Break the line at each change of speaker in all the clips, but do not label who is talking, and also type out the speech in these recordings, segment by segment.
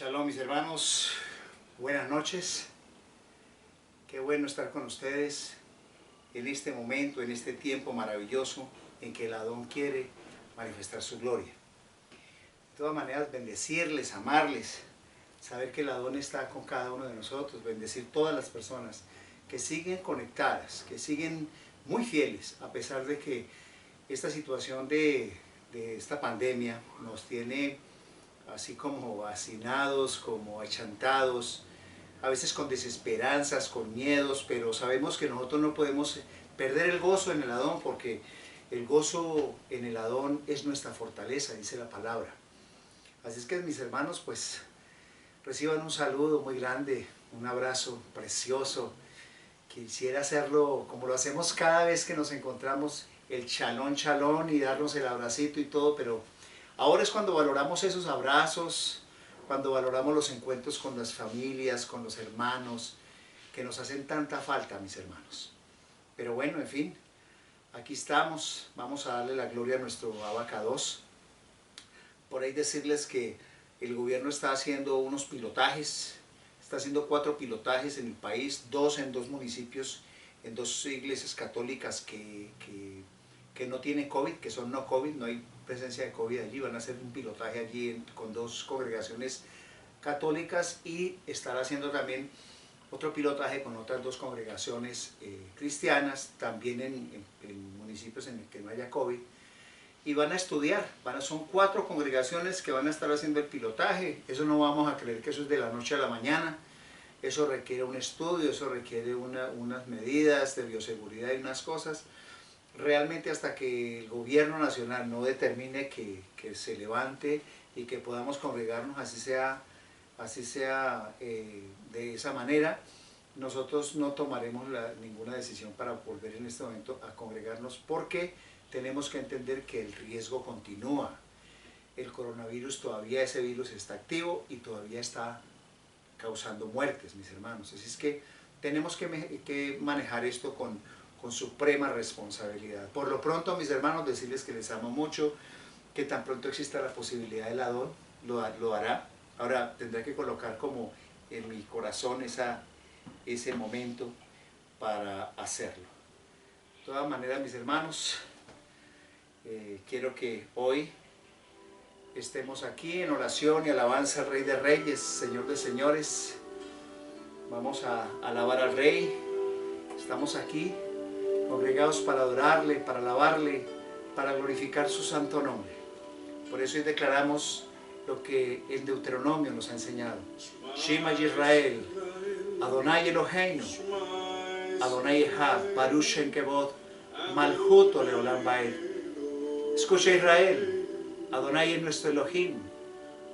Shalom, mis hermanos, buenas noches. Qué bueno estar con ustedes en este momento, en este tiempo maravilloso en que el Adón quiere manifestar su gloria. De todas maneras, bendecirles, amarles, saber que el Adón está con cada uno de nosotros, bendecir todas las personas que siguen conectadas, que siguen muy fieles, a pesar de que esta situación de esta pandemia nos tiene así como hacinados, como achantados, a veces con desesperanzas, con miedos, pero sabemos que nosotros no podemos perder el gozo en el Adón, porque el gozo en el Adón es nuestra fortaleza, dice la palabra. Así es que, mis hermanos, pues reciban un saludo muy grande, un abrazo precioso. Quisiera hacerlo como lo hacemos cada vez que nos encontramos, el chalón chalón, y darnos el abracito y todo, pero ahora es cuando valoramos esos abrazos, cuando valoramos los encuentros con las familias, con los hermanos, que nos hacen tanta falta, mis hermanos. Pero bueno, en fin, aquí estamos, vamos a darle la gloria a nuestro Abacados. Por ahí decirles que el gobierno está haciendo unos pilotajes, está haciendo 4 pilotajes en el país, 2 en 2 municipios, en 2 iglesias católicas que no tienen COVID, que son no COVID, no hay presencia de COVID allí. Van a hacer un pilotaje allí con 2 congregaciones católicas, y estar haciendo también otro pilotaje con otras 2 congregaciones cristianas, también en municipios en el que no haya COVID, y van a estudiar. Son 4 congregaciones que van a estar haciendo el pilotaje. Eso no vamos a creer que eso es de la noche a la mañana. Eso requiere un estudio, eso requiere unas medidas de bioseguridad y unas cosas. Realmente, hasta que el gobierno nacional no determine que se levante y que podamos congregarnos, así sea de esa manera, nosotros no tomaremos ninguna decisión para volver en este momento a congregarnos, porque tenemos que entender que el riesgo continúa. El coronavirus todavía, ese virus está activo y todavía está causando muertes, mis hermanos. Así es que tenemos que manejar esto con suprema responsabilidad. Por lo pronto, mis hermanos, decirles que les amo mucho, que tan pronto exista la posibilidad del Adón, lo hará. Ahora tendré que colocar como en mi corazón ese momento para hacerlo. De todas maneras, mis hermanos, quiero que hoy estemos aquí en oración y alabanza al Rey de Reyes, Señor de Señores. Vamos a alabar al Rey. Estamos aquí congregados para adorarle, para alabarle, para glorificar su santo nombre. Por eso hoy declaramos lo que el Deuteronomio nos ha enseñado. Shema Yisrael, Adonai Eloheinu, Adonai Echad, Baruch Shem Kevod, Malchut Leolam Vaed. Escucha, Israel, Adonai es nuestro Elohim,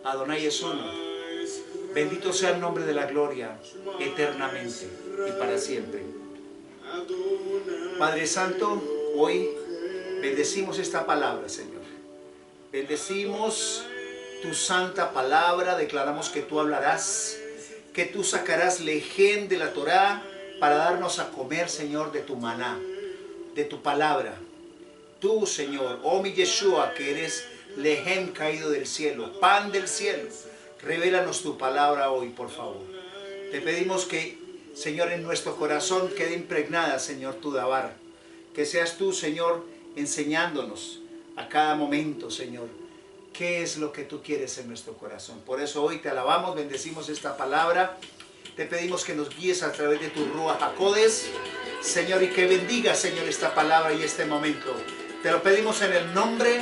Adonai es uno. Bendito sea el nombre de la gloria, eternamente y para siempre. Padre Santo, hoy bendecimos esta palabra, Señor. Bendecimos tu santa palabra, declaramos que tú hablarás, que tú sacarás lejem de la Torá para darnos a comer, Señor, de tu maná, de tu palabra. Tú, Señor, oh mi Yeshua, que eres lejem caído del cielo, pan del cielo, revélanos tu palabra hoy, por favor. Te pedimos que, Señor, en nuestro corazón quede impregnada, Señor, tu dabar. Que seas tú, Señor, enseñándonos a cada momento, Señor, qué es lo que tú quieres en nuestro corazón. Por eso hoy te alabamos, bendecimos esta palabra. Te pedimos que nos guíes a través de tu Ruach HaKodesh, Señor, y que bendigas, Señor, esta palabra y este momento. Te lo pedimos en el nombre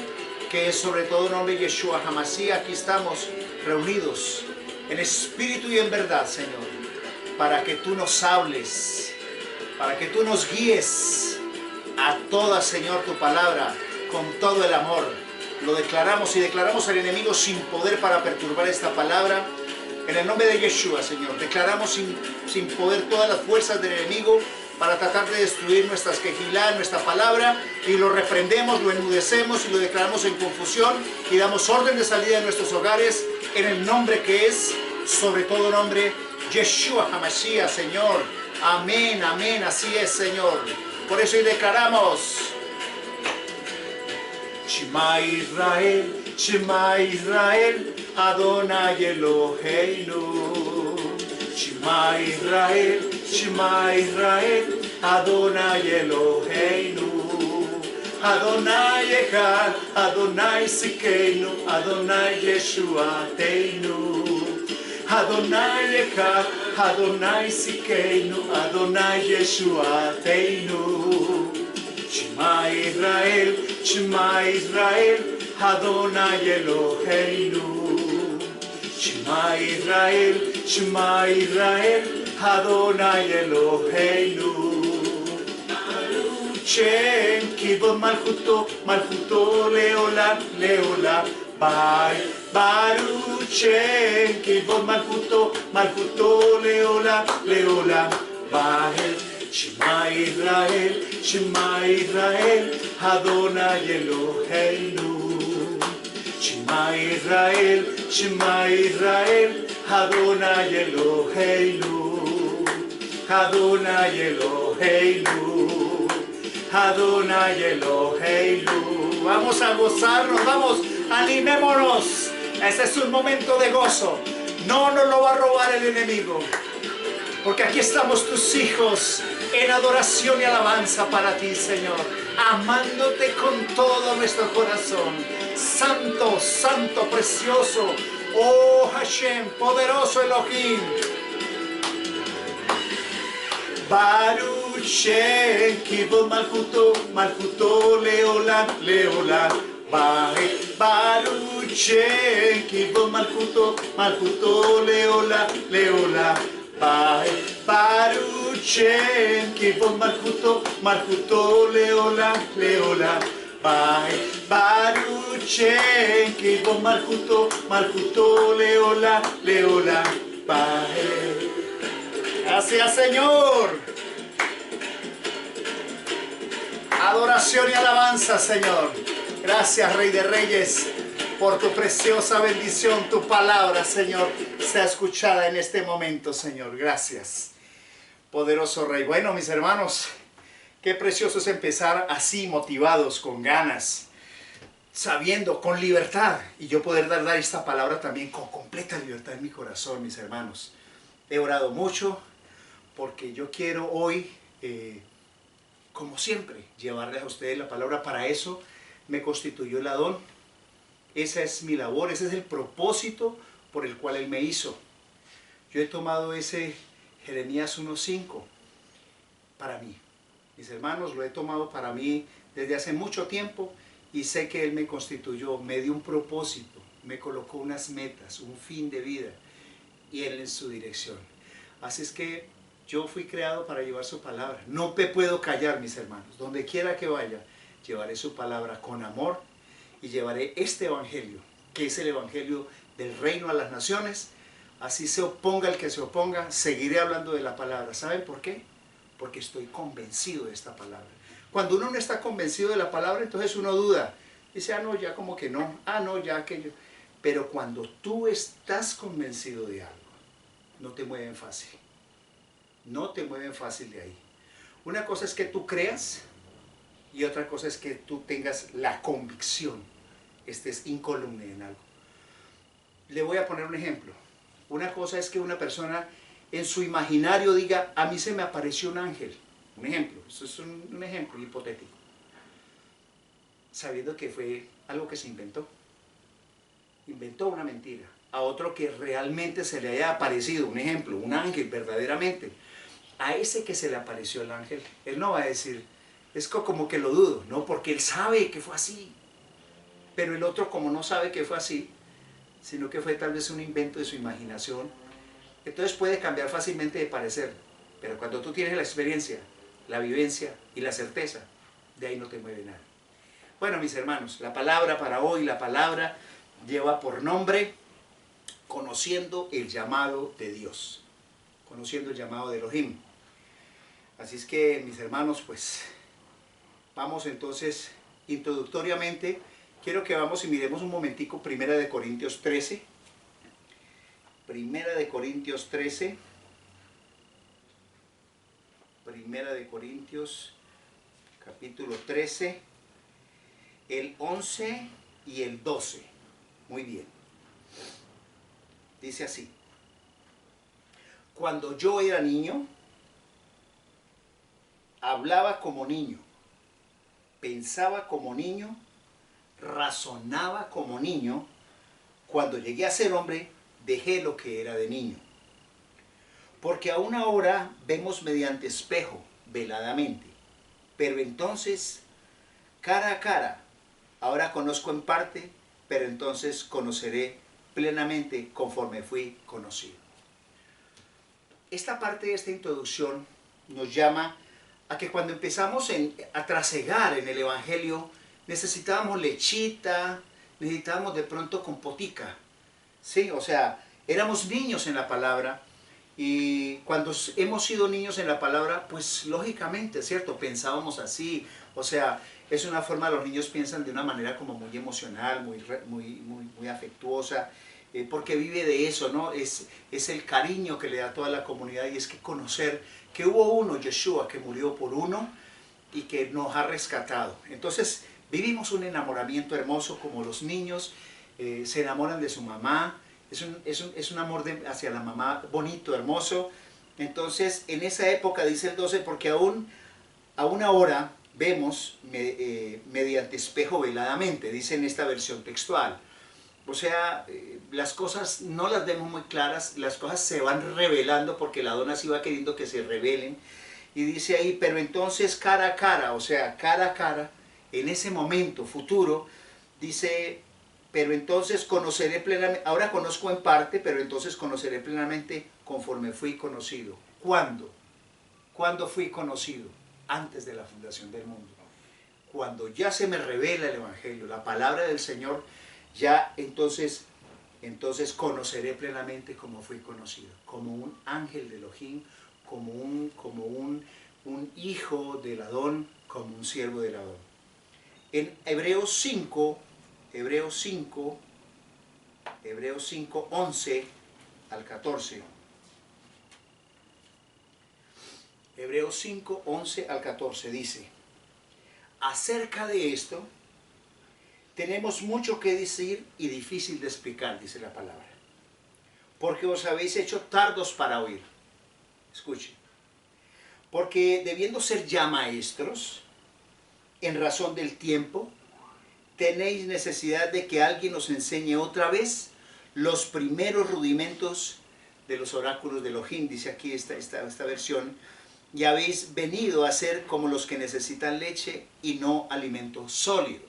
que es sobre todo nombre, Yeshua HaMashiach. Aquí estamos reunidos en espíritu y en verdad, Señor, para que tú nos hables, para que tú nos guíes a toda, Señor, tu palabra, con todo el amor. Lo declaramos y declaramos al enemigo sin poder para perturbar esta palabra. En el nombre de Yeshua, Señor, declaramos sin poder todas las fuerzas del enemigo para tratar de destruir nuestras quejilá, nuestra palabra, y lo reprendemos, lo enmudecemos y lo declaramos en confusión, y damos orden de salida de nuestros hogares en el nombre que es sobre todo nombre, Yeshua HaMashiach, Señor. Amén, amén, así es, Señor. Por eso hoy declaramos Shema Israel, Shema Israel, Adonai Eloheinu. Shema Israel, Shema Israel, Adonai Eloheinu. Adonai Echad, Adonai Sikeinu, Adonai Yeshuateinu. Adonai Echad, Adonai Sikeinu, Adonai Yeshuateinu. Shema Israel, Shema Israel, Adonai Eloheinu. Shema Israel, Shema Israel, Adonai Eloheinu. Shem kibod malchuto, malchuto leolam, leolam. Baruch Shem kibod malchuto, malchuto leolam, leolam. Shema Israel, Shema Israel, Adonai Eloheinu. Shema Israel, Shema Israel, Adonai Eloheinu. Adonai Eloheinu. Adonai Eloheinu. Vamos a gozarnos, vamos, animémonos. Ese es un momento de gozo. No nos lo va a robar el enemigo. Porque aquí estamos tus hijos en adoración y alabanza para ti, Señor. Amándote con todo nuestro corazón. Santo, santo, precioso. Oh Hashem, poderoso Elohim. Baruch Shem kibod malchuto, malchuto leolam, leolam. Baruch Shem kibod malchuto, malchuto leolam, leolam. Baruch Shem kibod malchuto, malchuto leolam, leolam. Baruch Shem kibod malchuto, malchuto leolam, leolam. Gracias, Señor. Adoración y alabanza, Señor. Gracias, Rey de Reyes, por tu preciosa bendición. Tu palabra, Señor, sea escuchada en este momento, Señor. Gracias, poderoso Rey. Bueno, mis hermanos, qué precioso es empezar así, motivados, con ganas, sabiendo, con libertad. Y yo poder dar esta palabra también con completa libertad en mi corazón, mis hermanos. He orado mucho porque yo quiero hoy, como siempre, llevarles a ustedes la palabra. Para eso me constituyó el Adón. Esa es mi labor, ese es el propósito por el cual Él me hizo. Yo he tomado ese Jeremías 1:5 para mí. Mis hermanos, lo he tomado para mí desde hace mucho tiempo y sé que Él me constituyó, me dio un propósito, me colocó unas metas, un fin de vida y Él en su dirección. Así es que yo fui creado para llevar su palabra. No me puedo callar, mis hermanos. Donde quiera que vaya, llevaré su palabra con amor y llevaré este evangelio, que es el evangelio del reino a las naciones. Así se oponga el que se oponga, seguiré hablando de la palabra. ¿Saben por qué? Porque estoy convencido de esta palabra. Cuando uno no está convencido de la palabra, entonces uno duda. Dice, ah, no, ya como que no. Ah, no, ya aquello. Pero cuando tú estás convencido de algo, no te mueven fácil. No te mueven fácil de ahí. Una cosa es que tú creas y otra cosa es que tú tengas la convicción, estés incólume en algo. Le voy a poner un ejemplo. Una cosa es que una persona en su imaginario diga, a mí se me apareció un ángel. Un ejemplo, eso es un ejemplo hipotético. Sabiendo que fue algo que se inventó. Inventó una mentira. A otro que realmente se le haya aparecido, un ejemplo, un ángel verdaderamente. A ese que se le apareció el ángel, él no va a decir, es como que lo dudo, no, porque él sabe que fue así. Pero el otro, como no sabe que fue así, sino que fue tal vez un invento de su imaginación, entonces puede cambiar fácilmente de parecer. Pero cuando tú tienes la experiencia, la vivencia y la certeza, de ahí no te mueve nada. Bueno, mis hermanos, la palabra para hoy, la palabra lleva por nombre conociendo el llamado de Dios. Conociendo el llamado de Elohim. Así es que, mis hermanos, pues vamos entonces introductoriamente. Quiero que vamos y miremos un momentico Primera de Corintios 13. Primera de Corintios 13. Primera de Corintios, capítulo 13. el 11 y el 12. Muy bien. Dice así. Cuando yo era niño, hablaba como niño, pensaba como niño, razonaba como niño. Cuando llegué a ser hombre, dejé lo que era de niño. Porque aún ahora vemos mediante espejo, veladamente, pero entonces, cara a cara, ahora conozco en parte, pero entonces conoceré plenamente conforme fui conocido. Esta parte de esta introducción nos llama a que cuando empezamos a trasegar en el Evangelio, necesitábamos lechita, necesitábamos de pronto compotica, ¿sí? O sea, éramos niños en la palabra, y cuando hemos sido niños en la palabra, pues lógicamente, ¿cierto? Pensábamos así, o sea, es una forma, los niños piensan de una manera como muy emocional, muy afectuosa, porque vive de eso, ¿no? Es el cariño que le da a toda la comunidad, y es que conocer que hubo uno, Yeshua, que murió por uno y que nos ha rescatado. Entonces, vivimos un enamoramiento hermoso como los niños se enamoran de su mamá. Es un amor hacia la mamá bonito, hermoso. Entonces, en esa época, dice el 12, porque aún ahora vemos mediante espejo veladamente, dice en esta versión textual. O sea, las cosas no las vemos muy claras, las cosas se van revelando porque la dona sí va queriendo que se revelen. Y dice ahí, pero entonces cara a cara, o sea, cara a cara, en ese momento futuro, dice, pero entonces conoceré plenamente, ahora conozco en parte, pero entonces conoceré plenamente conforme fui conocido. ¿Cuándo? ¿Cuándo fui conocido? Antes de la fundación del mundo. Cuando ya se me revela el Evangelio, la palabra del Señor, ya entonces conoceré plenamente como fui conocido, como un ángel de Elohim, como un hijo del Adón, como un siervo del Adón. En Hebreos 5, 11 al 14. Hebreos 5, 11 al 14 dice, acerca de esto, tenemos mucho que decir y difícil de explicar, dice la palabra, porque os habéis hecho tardos para oír. Escuchen. Porque debiendo ser ya maestros, en razón del tiempo, tenéis necesidad de que alguien os enseñe otra vez los primeros rudimentos de los oráculos de Elohim, dice aquí esta versión, y habéis venido a ser como los que necesitan leche y no alimento sólido.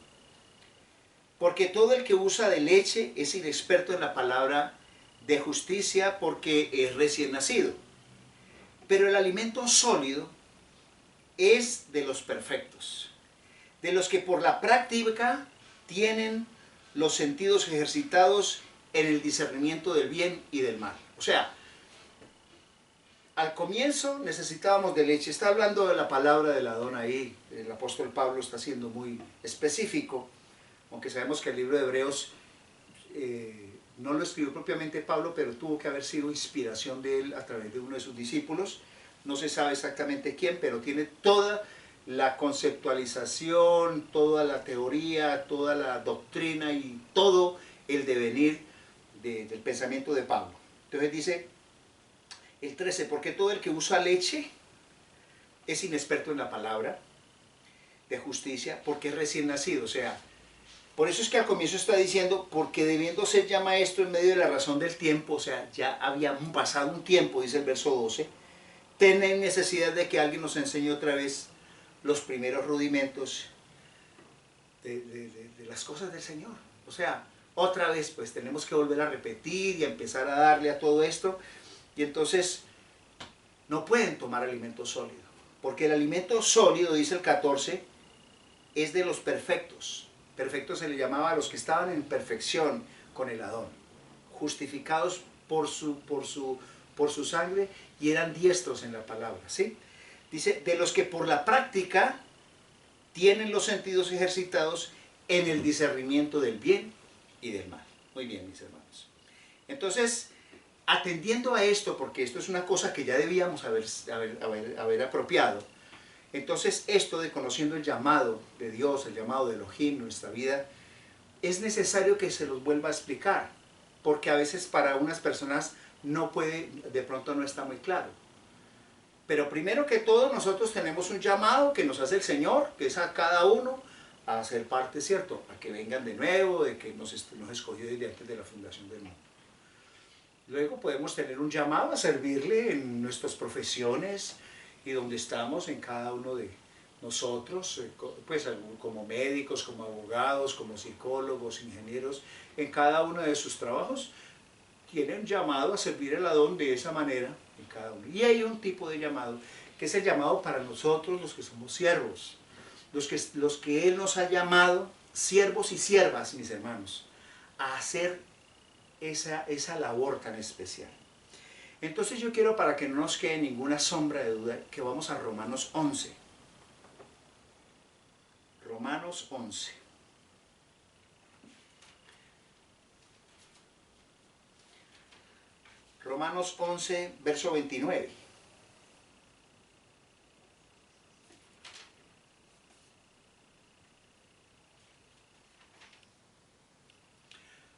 Porque todo el que usa de leche es inexperto en la palabra de justicia porque es recién nacido. Pero el alimento sólido es de los perfectos, de los que por la práctica tienen los sentidos ejercitados en el discernimiento del bien y del mal. O sea, al comienzo necesitábamos de leche. Está hablando de la palabra del Adón ahí. El apóstol Pablo está siendo muy específico, aunque sabemos que el libro de Hebreos no lo escribió propiamente Pablo, pero tuvo que haber sido inspiración de él a través de uno de sus discípulos. No se sabe exactamente quién, pero tiene toda la conceptualización, toda la teoría, toda la doctrina y todo el devenir del pensamiento de Pablo. Entonces dice el 13, porque todo el que usa leche es inexperto en la palabra de justicia, porque es recién nacido. O sea, por eso es que al comienzo está diciendo, porque debiendo ser ya maestro en medio de la razón del tiempo, o sea, ya había pasado un tiempo, dice el verso 12, tienen necesidad de que alguien nos enseñe otra vez los primeros rudimentos de las cosas del Señor. O sea, otra vez pues tenemos que volver a repetir y a empezar a darle a todo esto, y entonces no pueden tomar alimento sólido, porque el alimento sólido, dice el 14, es de los perfectos. Perfectos se le llamaba a los que estaban en perfección con el Adón, justificados por su sangre y eran diestros en la palabra, ¿sí? Dice, de los que por la práctica tienen los sentidos ejercitados en el discernimiento del bien y del mal. Muy bien, mis hermanos. Entonces, atendiendo a esto, porque esto es una cosa que ya debíamos haber apropiado, Entonces esto de conociendo el llamado de Dios, el llamado de Elohim en nuestra vida, es necesario que se los vuelva a explicar, porque a veces para unas personas no puede, de pronto no está muy claro. Pero primero que todo nosotros tenemos un llamado que nos hace el Señor, que es a cada uno a hacer parte, ¿cierto? A que vengan de nuevo, de que nos escogió desde antes de la fundación del mundo. Luego podemos tener un llamado a servirle en nuestras profesiones y donde estamos en cada uno de nosotros, pues como médicos, como abogados, como psicólogos, ingenieros, en cada uno de sus trabajos tienen llamado a servir al Adón de esa manera en cada uno. Y hay un tipo de llamado que es el llamado para nosotros los que somos siervos, los que Él nos ha llamado siervos y siervas, mis hermanos, a hacer esa labor tan especial. Entonces yo quiero, para que no nos quede ninguna sombra de duda, que vamos a Romanos 11. Romanos 11. Romanos 11, verso 29.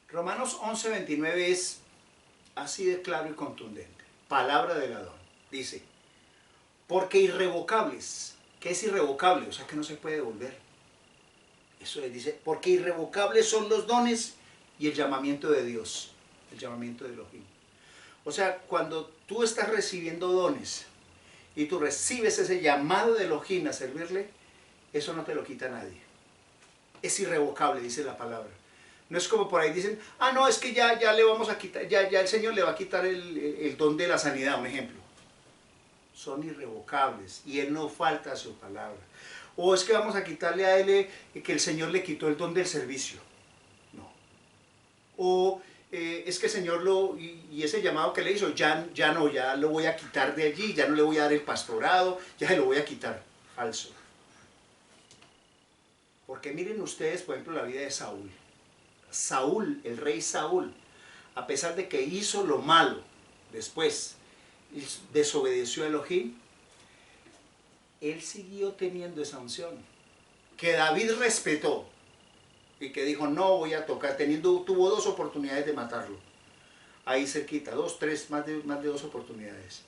Romanos 11, 29 es así de claro y contundente. Palabra del Adón. Dice, porque irrevocables. ¿Qué es irrevocable? O sea que no se puede devolver. Eso es, dice, porque irrevocables son los dones y el llamamiento de Dios. El llamamiento de Elohim. O sea, cuando tú estás recibiendo dones y tú recibes ese llamado de Elohim a servirle, eso no te lo quita nadie. Es irrevocable, dice la palabra. No es como por ahí dicen, ah, no, es que ya le vamos a quitar, ya el Señor le va a quitar el don de la sanidad, un ejemplo. Son irrevocables y Él no falta a su palabra. O es que vamos a quitarle a Él que el Señor le quitó el don del servicio. No. O es que el Señor y ese llamado que le hizo, ya lo voy a quitar de allí, ya no le voy a dar el pastorado, ya se lo voy a quitar. Falso. Porque miren ustedes, por ejemplo, la vida de Saúl. Saúl, el rey Saúl, a pesar de que hizo lo malo después, desobedeció a Elohim, él siguió teniendo esa unción, que David respetó y que dijo, no voy a tocar, tuvo 2 oportunidades de matarlo, ahí cerquita, 2, 3, más de 2 oportunidades,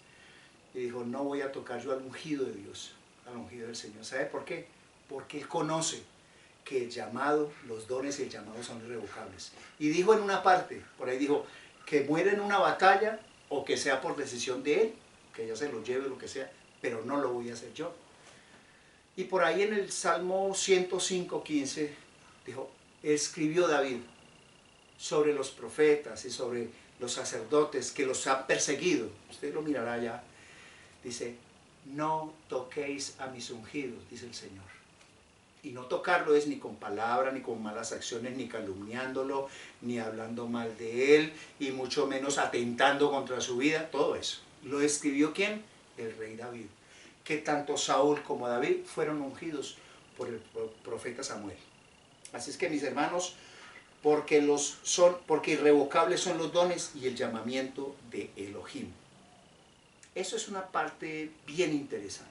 y dijo, no voy a tocar yo al ungido de Dios, al ungido del Señor. ¿Sabe por qué? Porque él conoce que el llamado, los dones y el llamado son irrevocables. Y dijo en una parte, por ahí dijo, que muera en una batalla o que sea por decisión de él, que ya se lo lleve lo que sea, pero no lo voy a hacer yo. Y por ahí en el Salmo 105, 15, dijo, escribió David sobre los profetas y sobre los sacerdotes que los han perseguido. Usted lo mirará ya. Dice, no toquéis a mis ungidos, dice el Señor. Y no tocarlo es ni con palabra, ni con malas acciones, ni calumniándolo, ni hablando mal de él, y mucho menos atentando contra su vida, todo eso. ¿Lo escribió quién? El rey David. Que tanto Saúl como David fueron ungidos por el profeta Samuel. Así es que, mis hermanos, porque irrevocables son los dones y el llamamiento de Elohim. Eso es una parte bien interesante.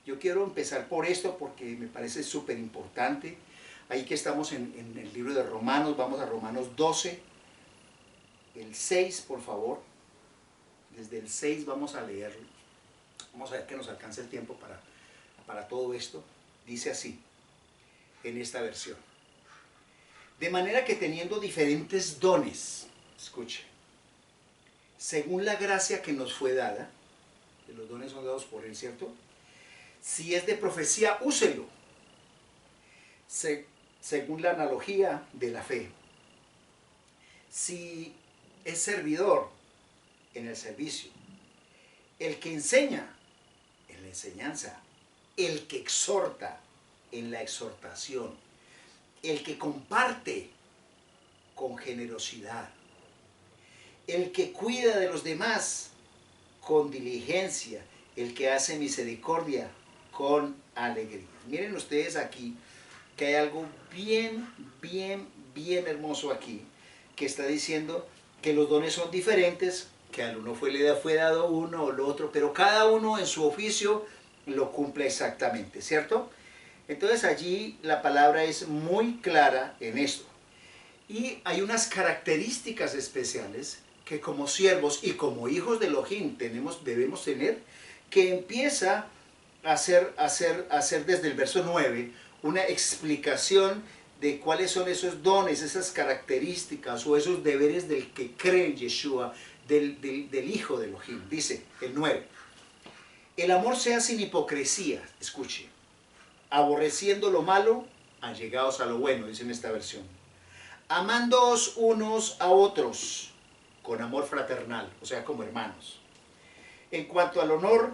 Yo quiero empezar por esto porque me parece súper importante. Ahí que estamos en el libro de Romanos, vamos a Romanos 12, el 6, por favor. Desde el 6 vamos a leerlo. Vamos a ver que nos alcance el tiempo para todo esto. Dice así, en esta versión. De manera que teniendo diferentes dones, escuche, según la gracia que nos fue dada, que los dones son dados por él, ¿cierto? Si es de profecía, úselo, según la analogía de la fe. Si es servidor, en el servicio. El que enseña, en la enseñanza. El que exhorta, en la exhortación. El que comparte, con generosidad. El que cuida de los demás, con diligencia. El que hace misericordia, con alegría. Miren ustedes aquí que hay algo bien hermoso aquí, que está diciendo que los dones son diferentes, que al uno le fue dado uno o lo otro, pero cada uno en su oficio lo cumpla exactamente, ¿cierto? Entonces allí la palabra es muy clara en esto. Y hay unas características especiales que como siervos y como hijos de Elohim debemos tener, que empieza a hacer desde el verso 9 una explicación de cuáles son esos dones, esas características o esos deberes del que cree en Yeshua, del hijo de Elohim. Dice el 9, el amor sea sin hipocresía, escuche, aborreciendo lo malo, allegados a lo bueno, dice en esta versión. Amándoos unos a otros con amor fraternal, o sea, como hermanos. En cuanto al honor,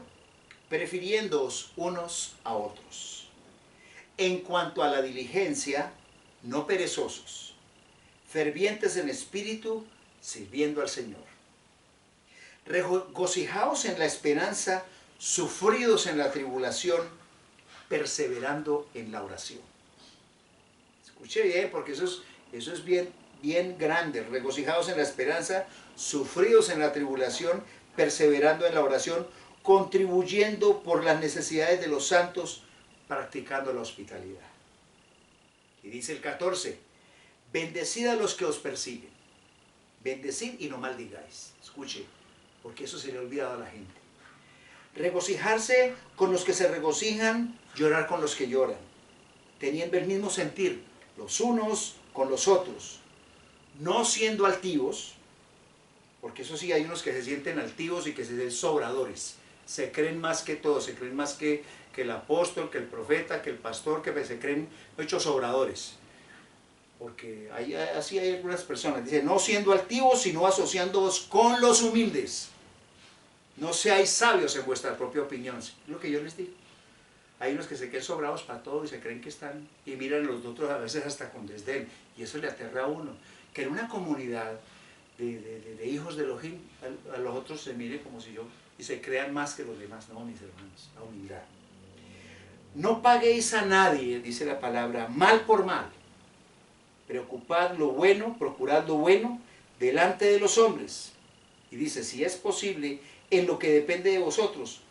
prefiriéndoos unos a otros. En cuanto a la diligencia, no perezosos, fervientes en espíritu, sirviendo al Señor. Regocijaos en la esperanza, sufridos en la tribulación, perseverando en la oración. Escuche bien, porque eso es bien grande. Regocijados en la esperanza, sufridos en la tribulación, perseverando en la oración, contribuyendo por las necesidades de los santos, practicando la hospitalidad. Y dice el 14, bendecid a los que os persiguen. Bendecid y no maldigáis. Escuche, porque eso se le ha olvidado a la gente. Regocijarse con los que se regocijan, llorar con los que lloran, teniendo el mismo sentir, los unos con los otros, no siendo altivos, porque eso sí, hay unos que se sienten altivos y que se sienten sobradores, se creen más que todos, se creen más que el apóstol, que el profeta, que el pastor, que se creen hechos sobradores. Porque así hay algunas personas, dice, no siendo altivos, sino asociándoos con los humildes. No seáis sabios en vuestra propia opinión, es lo que yo les digo. Hay unos que se creen sobrados para todo y se creen que están, y miran a los otros a veces hasta con desdén, y eso le aterra a uno. Que en una comunidad de hijos de Elohim, a los otros se mire como si yo, y se crean más que los demás. No, mis hermanos, la humildad. No paguéis a nadie, dice la palabra, mal por mal. Preocupad lo bueno, procurad lo bueno delante de los hombres. Y dice, si es posible, en lo que depende de vosotros,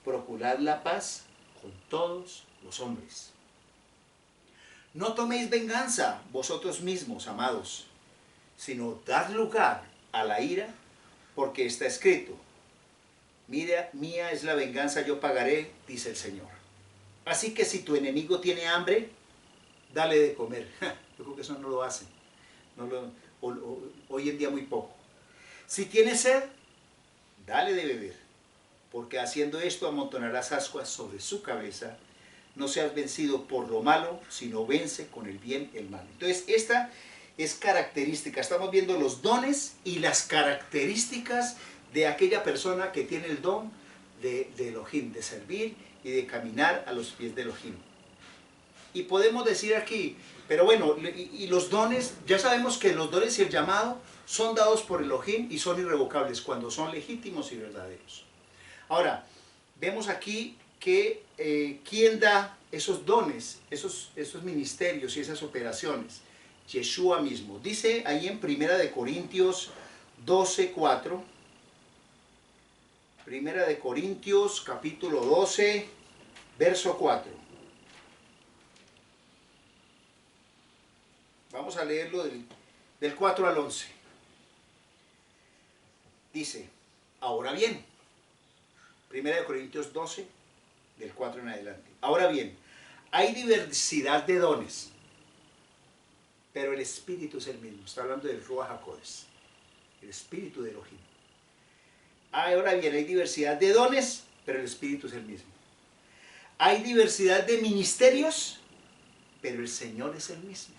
procurad la paz con todos los hombres. No toméis venganza vosotros mismos, amados, sino dad lugar a la ira, porque está escrito, mira, mía es la venganza, yo pagaré, dice el Señor. Así que si tu enemigo tiene hambre, dale de comer. Yo creo que eso no lo hacen. Hoy en día muy poco. Si tiene sed, dale de beber, porque haciendo esto amontonarás ascuas sobre su cabeza. No seas vencido por lo malo, sino vence con el bien el mal. Entonces, esta es característica. Estamos viendo los dones y las características de aquella persona que tiene el don de Elohim, de servir y de caminar a los pies de Elohim. Y podemos decir aquí, pero bueno, y los dones, ya sabemos que los dones y el llamado son dados por Elohim y son irrevocables cuando son legítimos y verdaderos. Ahora, vemos aquí que ¿quién da esos dones, esos ministerios y esas operaciones? Yeshua mismo. Dice ahí en 1 Corintios 12:4, 1 Corintios capítulo 12, verso 4. Vamos a leerlo del 4 al 11. Dice, ahora bien, 1 Corintios 12, del 4 en adelante. Ahora bien, hay diversidad de dones, pero el Espíritu es el mismo. Está hablando del Ruach HaKodesh, el Espíritu de Elohim. Ahora bien, hay diversidad de dones, pero el Espíritu es el mismo. Hay diversidad de ministerios, pero el Señor es el mismo.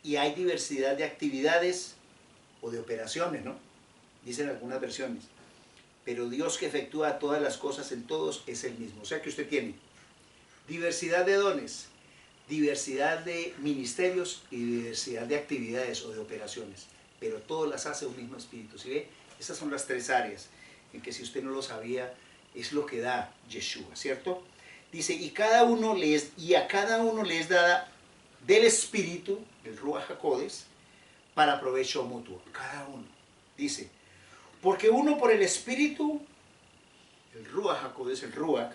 Y hay diversidad de actividades o de operaciones, ¿no? Dicen algunas versiones. Pero Dios que efectúa todas las cosas en todos es el mismo. O sea que usted tiene diversidad de dones, diversidad de ministerios y diversidad de actividades o de operaciones. Pero todas las hace un mismo Espíritu. ¿Sí ve? Esas son las tres áreas en que si usted no lo sabía, es lo que da Yeshua, ¿cierto? Dice, y a cada uno le es dada del Espíritu, el Ruach HaKodesh, para provecho mutuo. Cada uno. Dice, porque uno por el Espíritu, el Ruach HaKodesh, el Ruach,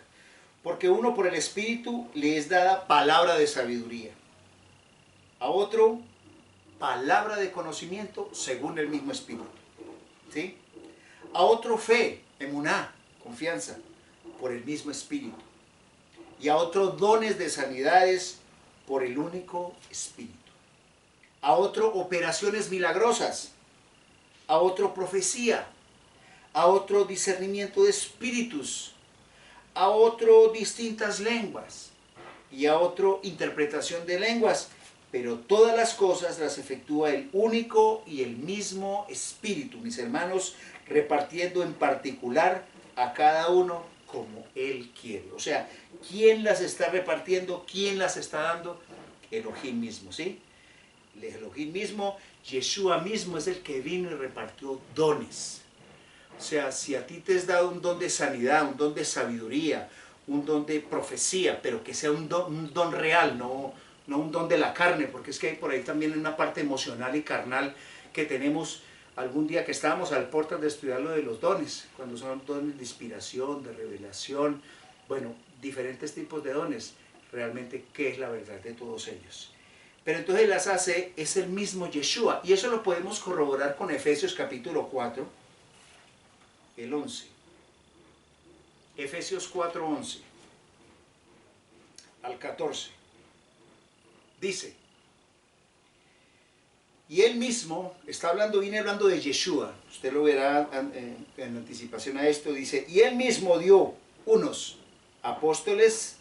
Porque uno por el Espíritu le es dada palabra de sabiduría, a otro palabra de conocimiento según el mismo Espíritu, ¿sí? A otro fe, emuná, confianza, por el mismo Espíritu, y a otro dones de sanidades por el único Espíritu, a otro operaciones milagrosas, a otro profecía, a otro discernimiento de espíritus, a otro distintas lenguas y a otro interpretación de lenguas, pero todas las cosas las efectúa el único y el mismo Espíritu, mis hermanos, repartiendo en particular a cada uno como Él quiere. O sea, ¿quién las está repartiendo? ¿Quién las está dando? Elohim mismo, ¿sí? El Elohim mismo, Yeshua mismo es el que vino y repartió dones. O sea, si a ti te es dado un don de sanidad, un don de sabiduría, un don de profecía, pero que sea un don real, no un don de la carne, porque es que hay por ahí también una parte emocional y carnal que tenemos algún día que estábamos al portas de estudiar lo de los dones, cuando son dones de inspiración, de revelación, bueno, diferentes tipos de dones, realmente qué es la verdad de todos ellos. Pero entonces las hace, es el mismo Yeshua, y eso lo podemos corroborar con Efesios capítulo 4, el 11. Efesios 4, 11 al 14. Dice, y él mismo, viene hablando de Yeshua, usted lo verá en anticipación a esto, dice, y él mismo dio unos apóstoles,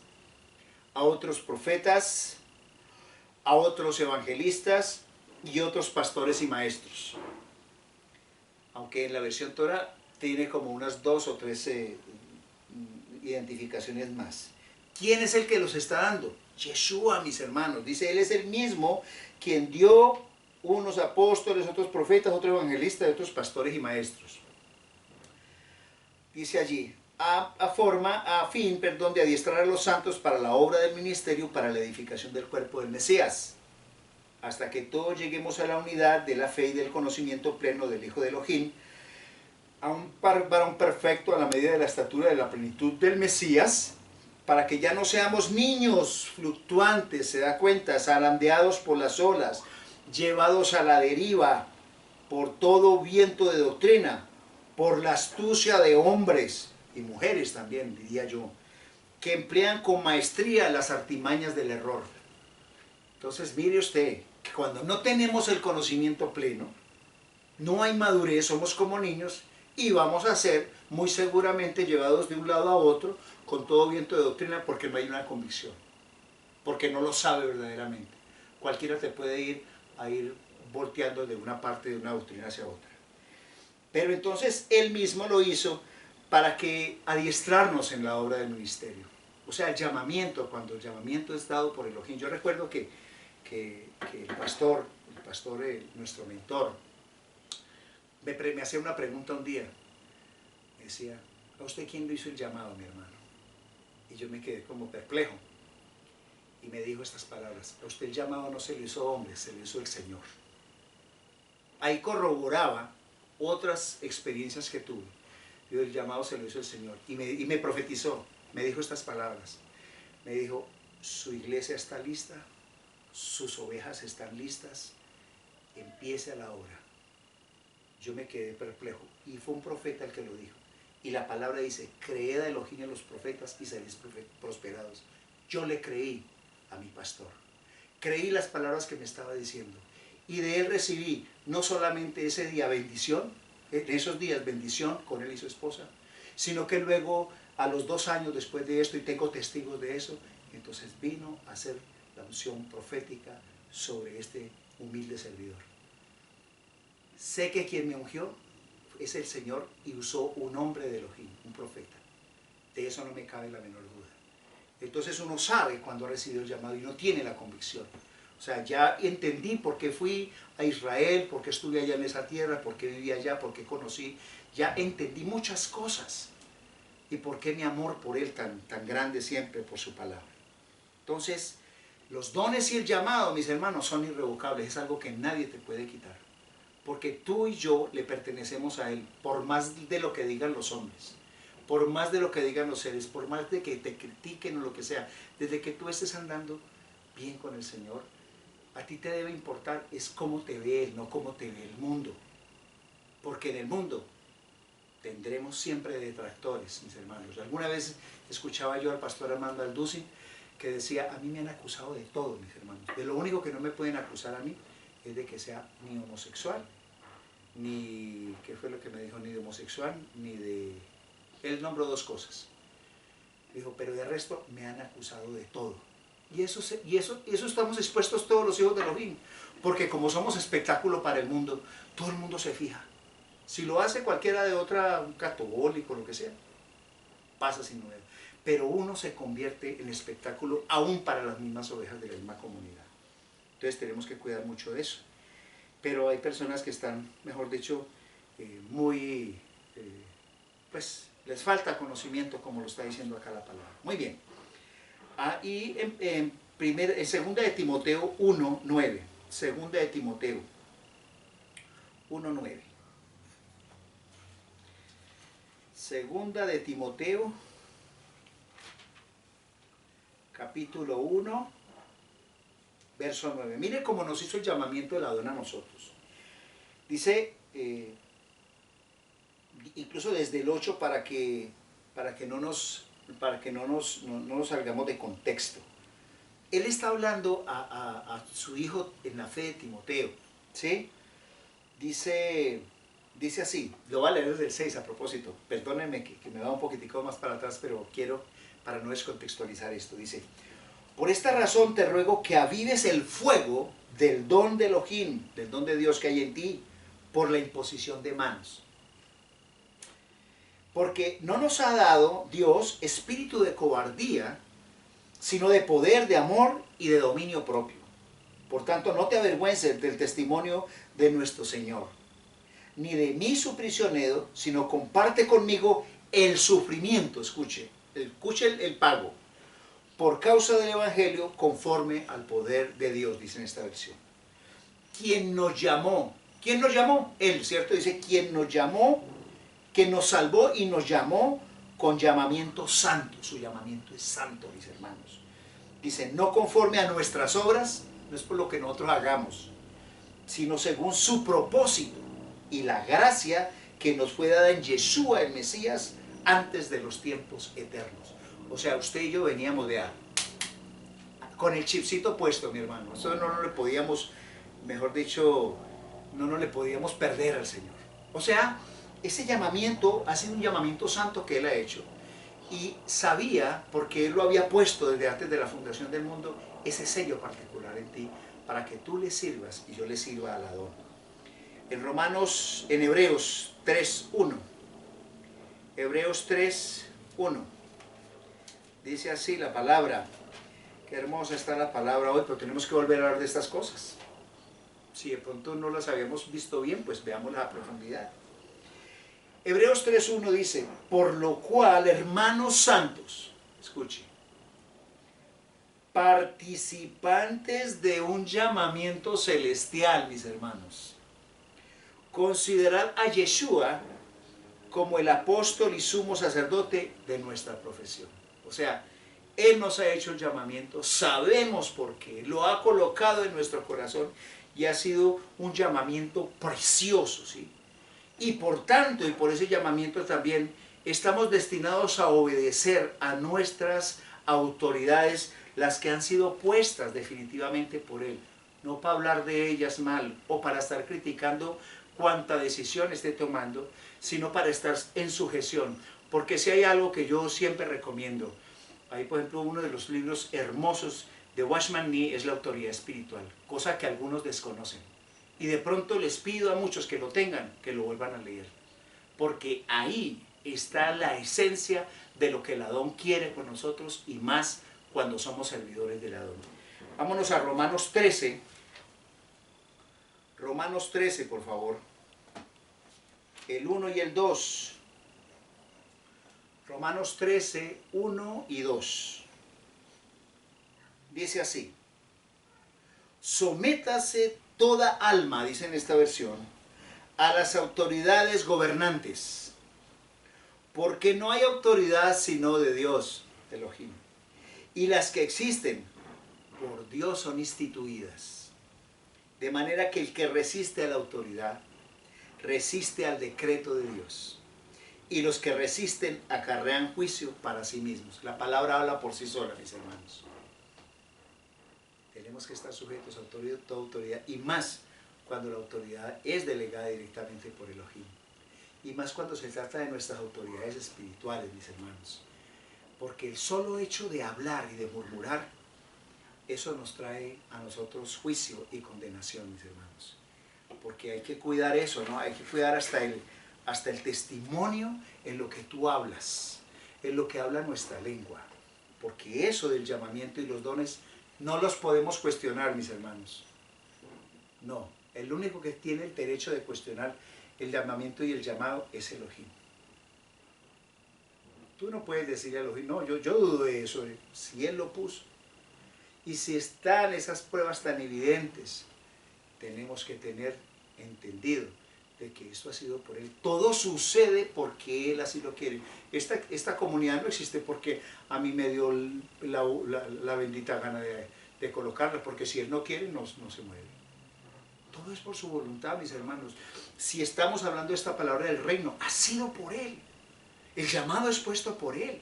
a otros profetas, a otros evangelistas y otros pastores y maestros. Aunque en la versión Torah tiene como unas 2 o 3 identificaciones más. ¿Quién es el que los está dando? Yeshua, mis hermanos. Dice, Él es el mismo quien dio unos apóstoles, otros profetas, otros evangelistas, otros pastores y maestros. Dice allí, a fin de adiestrar a los santos para la obra del ministerio, para la edificación del cuerpo del Mesías, hasta que todos lleguemos a la unidad de la fe y del conocimiento pleno del Hijo de Elohim, a un varón perfecto a la medida de la estatura de la plenitud del Mesías, para que ya no seamos niños fluctuantes, se da cuenta, zarandeados por las olas, llevados a la deriva por todo viento de doctrina, por la astucia de hombres y mujeres también, diría yo, que emplean con maestría las artimañas del error. Entonces mire usted, que cuando no tenemos el conocimiento pleno, no hay madurez, somos como niños, y vamos a ser muy seguramente llevados de un lado a otro con todo viento de doctrina porque no hay una convicción, porque no lo sabe verdaderamente. Cualquiera te puede ir volteando de una parte de una doctrina hacia otra. Pero entonces él mismo lo hizo para que adiestrarnos en la obra del ministerio. O sea, el llamamiento, cuando el llamamiento es dado por Elohim. Yo recuerdo que el pastor, nuestro mentor, me hacía una pregunta un día. Me decía, ¿a usted quién le hizo el llamado, mi hermano? Y yo me quedé como perplejo. Y me dijo estas palabras, a usted el llamado no se le hizo hombre, se le hizo el Señor. Ahí corroboraba otras experiencias que tuve. Yo, el llamado se lo hizo el Señor. Y me profetizó, me dijo estas palabras. Me dijo, su iglesia está lista, sus ovejas están listas, empiece a la obra. Yo me quedé perplejo. Y fue un profeta el que lo dijo. Y la palabra dice, creed a Elohim y a los profetas y seréis prosperados. Yo le creí a mi pastor. Creí las palabras que me estaba diciendo. Y de él recibí no solamente ese día bendición, esos días bendición con él y su esposa, sino que luego a los 2 años después de esto, y tengo testigos de eso, entonces vino a hacer la unción profética sobre este humilde servidor. Sé que quien me ungió es el Señor y usó un hombre de Elohim, un profeta. De eso no me cabe la menor duda. Entonces uno sabe cuando ha recibido el llamado y no tiene la convicción. O sea, ya entendí por qué fui a Israel, por qué estuve allá en esa tierra, por qué viví allá, por qué conocí. Ya entendí muchas cosas. Y por qué mi amor por Él tan grande siempre, por su palabra. Entonces, los dones y el llamado, mis hermanos, son irrevocables. Es algo que nadie te puede quitar. Porque tú y yo le pertenecemos a Él, por más de lo que digan los hombres. por más de lo que digan los seres, por más de que te critiquen o lo que sea, desde que tú estés andando bien con el Señor, a ti te debe importar es cómo te ve Él, no cómo te ve el mundo. Porque en el mundo tendremos siempre detractores, mis hermanos. Alguna vez escuchaba yo al pastor Armando Alducin que decía, a mí me han acusado de todo, mis hermanos. De lo único que no me pueden acusar a mí es de que sea ni homosexual, ni, ¿qué fue lo que me dijo? Ni de homosexual, ni de... Él nombró dos cosas. Dijo, pero de resto me han acusado de todo. Y eso estamos expuestos todos los hijos de Elohim, porque como somos espectáculo para el mundo, todo el mundo se fija. Si lo hace cualquiera de otra, un católico, lo que sea, pasa sin novedad. Pero uno se convierte en espectáculo aún para las mismas ovejas de la misma comunidad. Entonces tenemos que cuidar mucho de eso. Pero hay personas que están, mejor dicho, pues les falta conocimiento, como lo está diciendo acá la palabra. Muy bien. Y en segunda de Timoteo 1:9. Segunda de Timoteo 1:9. Segunda de Timoteo, capítulo 1, verso 9. Mire cómo nos hizo el llamamiento del Adón a nosotros. Dice, incluso desde el 8 para que no nos salgamos de contexto. Él está hablando a su hijo en la fe de Timoteo, ¿sí? Dice así, lo voy a leer desde el 6 a propósito, perdónenme que me va un poquitico más para atrás, pero quiero, para no descontextualizar esto, dice, por esta razón te ruego que avives el fuego del don de Elohim, del don de Dios que hay en ti, por la imposición de manos. Porque no nos ha dado Dios espíritu de cobardía, sino de poder, de amor y de dominio propio. Por tanto, no te avergüences del testimonio de nuestro Señor, ni de mí su prisionero, sino comparte conmigo el sufrimiento, escuche el pago, por causa del Evangelio, conforme al poder de Dios, dice en esta versión. ¿Quién nos llamó? Él, ¿cierto? Dice, quien nos llamó, que nos salvó y nos llamó con llamamiento santo. Su llamamiento es santo, mis hermanos. Dice, no conforme a nuestras obras, no es por lo que nosotros hagamos, sino según su propósito y la gracia que nos fue dada en Yeshua, el Mesías, antes de los tiempos eternos. O sea, usted y yo veníamos con el chipcito puesto, mi hermano. Eso no le podíamos, mejor dicho, no le podíamos perder al Señor. O sea, ese llamamiento ha sido un llamamiento santo que Él ha hecho. Y sabía, porque Él lo había puesto desde antes de la fundación del mundo, ese sello particular en ti, para que tú le sirvas y yo le sirva al Adón. En Hebreos 3:1. Hebreos 3:1. Dice así la palabra. Qué hermosa está la palabra hoy, pero tenemos que volver a hablar de estas cosas. Si de pronto no las habíamos visto bien, pues veámoslas a profundidad. Hebreos 3:1 dice, por lo cual, hermanos santos, escuche, participantes de un llamamiento celestial, mis hermanos, considerad a Yeshua como el apóstol y sumo sacerdote de nuestra profesión. O sea, Él nos ha hecho el llamamiento, sabemos por qué, lo ha colocado en nuestro corazón y ha sido un llamamiento precioso, ¿sí? Y por tanto, y por ese llamamiento también, estamos destinados a obedecer a nuestras autoridades, las que han sido puestas definitivamente por Él. No para hablar de ellas mal o para estar criticando cuánta decisión esté tomando, sino para estar en sujeción. Porque si hay algo que yo siempre recomiendo, ahí por ejemplo uno de los libros hermosos de Watchman Nee es la autoridad espiritual, cosa que algunos desconocen. Y de pronto les pido a muchos que lo tengan, que lo vuelvan a leer. Porque ahí está la esencia de lo que el Adón quiere con nosotros y más cuando somos servidores del Adón. Vámonos a Romanos 13. Romanos 13, por favor. El 1 y el 2. Romanos 13, 1 y 2. Dice así. Sométase toda alma, dice en esta versión, a las autoridades gobernantes, Porque no hay autoridad sino de Dios, Elohim. Y las que existen por Dios son instituidas. De manera que el que resiste a la autoridad, resiste al decreto de Dios. Y los que resisten acarrean juicio para sí mismos. La palabra habla por sí sola, mis hermanos. Tenemos que estar sujetos a toda autoridad, y más cuando la autoridad es delegada directamente por Elohim. Y más cuando se trata de nuestras autoridades espirituales, mis hermanos. Porque el solo hecho de hablar y de murmurar, eso nos trae a nosotros juicio y condenación, mis hermanos. Porque hay que cuidar eso, ¿no? Hay que cuidar hasta el testimonio en lo que tú hablas, en lo que habla nuestra lengua. Porque eso del llamamiento y los dones no los podemos cuestionar, mis hermanos. No, el único que tiene el derecho de cuestionar el llamamiento y el llamado es Elohim. Tú no puedes decirle a Elohim, no, yo dudo de eso, si Él lo puso. Y si están esas pruebas tan evidentes, tenemos que tener entendido de que esto ha sido por Él. Todo sucede porque Él así lo quiere. Esta comunidad no existe porque a mí me dio la bendita gana de colocarla, porque si Él no quiere, no se mueve. Todo es por su voluntad, mis hermanos. Si estamos hablando de esta palabra del reino, ha sido por Él. El llamado es puesto por Él.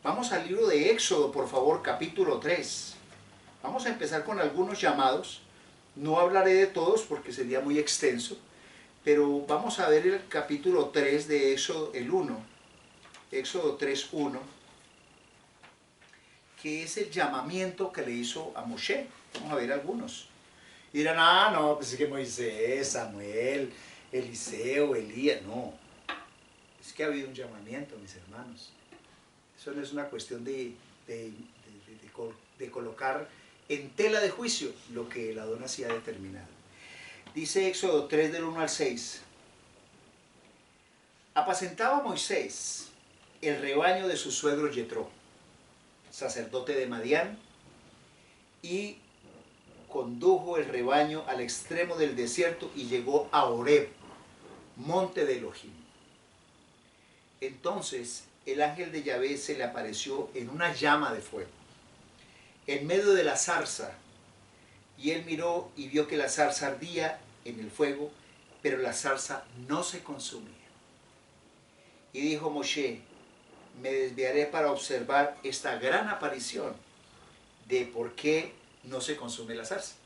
Vamos al libro de Éxodo, por favor, capítulo 3. Vamos a empezar con algunos llamados. No hablaré de todos porque sería muy extenso, pero vamos a ver el capítulo 3 de Éxodo, el 1. Éxodo 3:1, que es el llamamiento que le hizo a Moshe. Vamos a ver algunos. Y dirán, no, pues es que Moisés, Samuel, Eliseo, Elías, no. Es que ha habido un llamamiento, mis hermanos. Eso no es una cuestión de colocar en tela de juicio lo que el Adón hacía determinado. Dice Éxodo 3 del 1 al 6. Apacentaba Moisés el rebaño de su suegro Yetró, sacerdote de Madián, y condujo el rebaño al extremo del desierto y llegó a Horeb, monte de Elohim. Entonces el ángel de Yahvé se le apareció en una llama de fuego, en medio de la zarza, y él miró y vio que la zarza ardía en el fuego, pero la zarza no se consumía. Y dijo Moshe, me desviaré para observar esta gran aparición de por qué no se consume la zarza.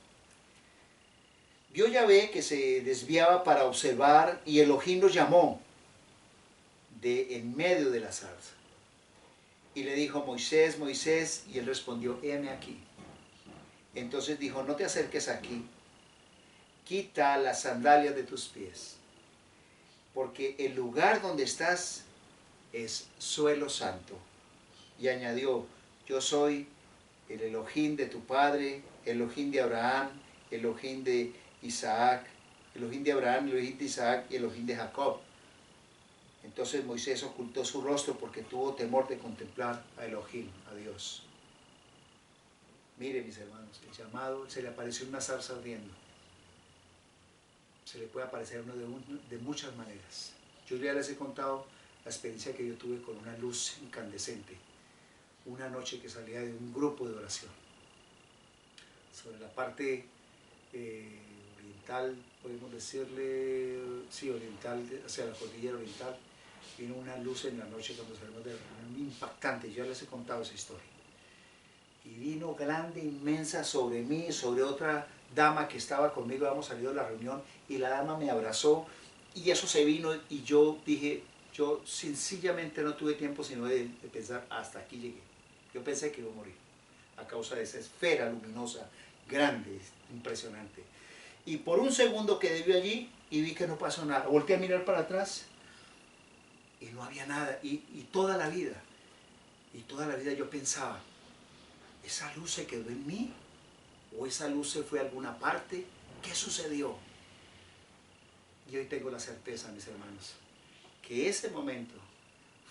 Vio Yahvé que se desviaba para observar, y Elohim lo llamó de en medio de la zarza. Y le dijo, Moisés, Moisés, y él respondió, heme aquí. Entonces dijo, no te acerques aquí, quita las sandalias de tus pies, porque el lugar donde estás es suelo santo. Y añadió, yo soy el Elohim de tu padre, Elohim de Abraham, Elohim de Isaac, Elohim de Abraham, Elohim de Isaac y Elohim de Jacob. Entonces Moisés ocultó su rostro porque tuvo temor de contemplar a Elohim, a Dios. Mire, mis hermanos, el llamado se le apareció una zarza ardiendo. Se le puede aparecer a uno de muchas maneras. Yo ya les he contado la experiencia que yo tuve con una luz incandescente, una noche que salía de un grupo de oración. Sobre la parte oriental, podemos decirle, sí, oriental, hacia la cordillera oriental, vino una luz en la noche cuando salimos de la reunión, impactante. Yo ya les he contado esa historia. Y vino grande, inmensa sobre mí, sobre otra dama que estaba conmigo. Habíamos salido de la reunión y la dama me abrazó y eso se vino, y yo dije, yo sencillamente no tuve tiempo sino de pensar, hasta aquí llegué. Yo pensé que iba a morir a causa de esa esfera luminosa, grande, impresionante. Y por un segundo quedé yo allí y vi que no pasó nada. Volteé a mirar para atrás y no había nada. Y toda la vida yo pensaba, ¿esa luz se quedó en mí? ¿O esa luz se fue a alguna parte? ¿Qué sucedió? Y hoy tengo la certeza, mis hermanos, que ese momento